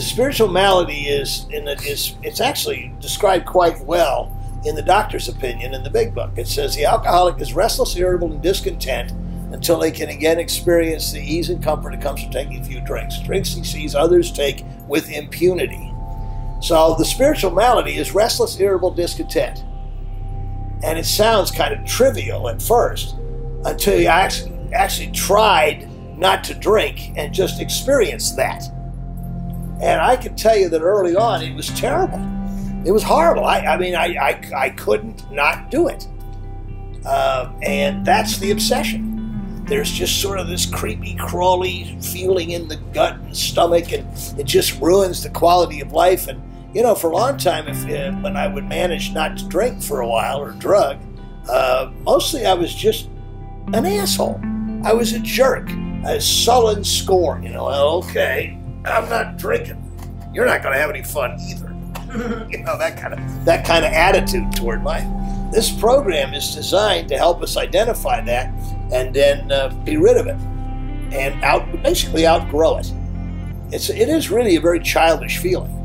spiritual malady it's actually described quite well in the doctor's opinion in the Big Book. It says the alcoholic is restless, irritable, and discontent until they can again experience the ease and comfort that comes from taking a few drinks. Drinks he sees others take with impunity. So the spiritual malady is restless, irritable, discontent. And it sounds kind of trivial at first until you actually tried not to drink and just experienced that. And I can tell you that early on it was terrible. It was horrible. I couldn't not do it. And that's the obsession. There's just sort of this creepy, crawly feeling in the gut and stomach, and it just ruins the quality of life. And, you know, for a long time, when I would manage not to drink for a while or drug, mostly I was just an asshole. I was a jerk, a sullen scorn. You know, okay, I'm not drinking. You're not going to have any fun either. You know, that kind of attitude toward life. This program is designed to help us identify that and then be rid of it and basically outgrow it. It is really a very childish feeling.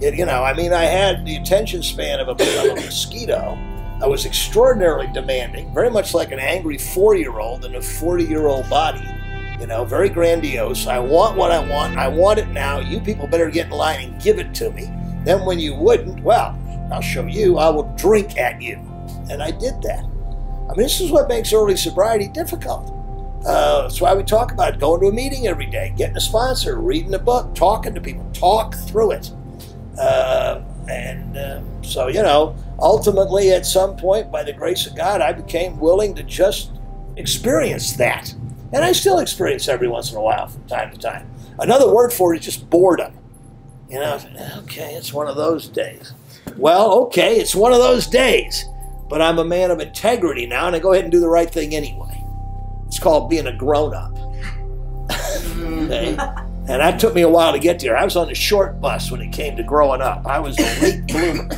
You know, I mean, I had the attention span of a mosquito. I was extraordinarily demanding, very much like an angry 4-year-old in a 40-year-old body. You know, very grandiose. I want what I want. I want it now. You people better get in line and give it to me. Then when you wouldn't, well, I'll show you. I will drink at you. And I did that. I mean, this is what makes early sobriety difficult. That's why we talk about going to a meeting every day, getting a sponsor, reading a book, talking to people, talk through it. So, you know, ultimately at some point, by the grace of God, I became willing to just experience that. And I still experience every once in a while from time to time. Another word for it is just boredom. You know, okay, it's one of those days. Well, okay, it's one of those days. But I'm a man of integrity now, and I go ahead and do the right thing anyway. It's called being a grown-up. Okay? And that took me a while to get there. I was on the short bus when it came to growing up. I was a late bloomer.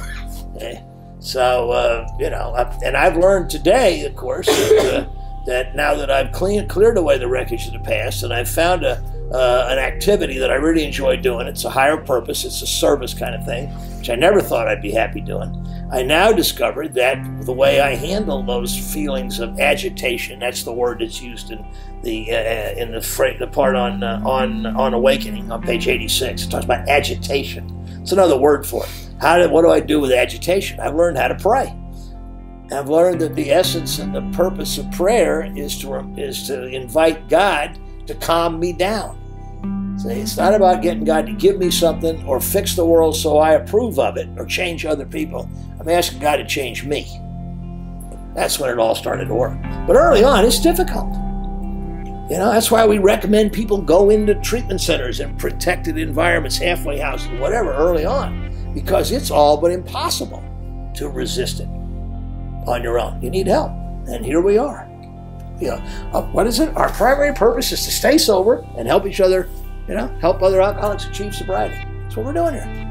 Okay? So, you know, and I've learned today, of course, that now that I've cleared away the wreckage of the past, and I've found an activity that I really enjoy doing. It's a higher purpose. It's a service kind of thing, which I never thought I'd be happy doing. I now discovered that the way I handle those feelings of agitation, that's the word that's used in the part on Awakening on page 86. It talks about agitation. It's another word for it. What do I do with agitation? I've learned how to pray. I've learned that the essence and the purpose of prayer is to invite God to calm me down. See, it's not about getting God to give me something or fix the world so I approve of it or change other people. I'm asking God to change me. That's when it all started to work. But early on, it's difficult. You know, that's why we recommend people go into treatment centers and protected environments, halfway houses, whatever, early on, because it's all but impossible to resist it on your own. You need help. And here we are. You know, what is it? Our primary purpose is to stay sober and help each other, you know, help other alcoholics achieve sobriety. That's what we're doing here.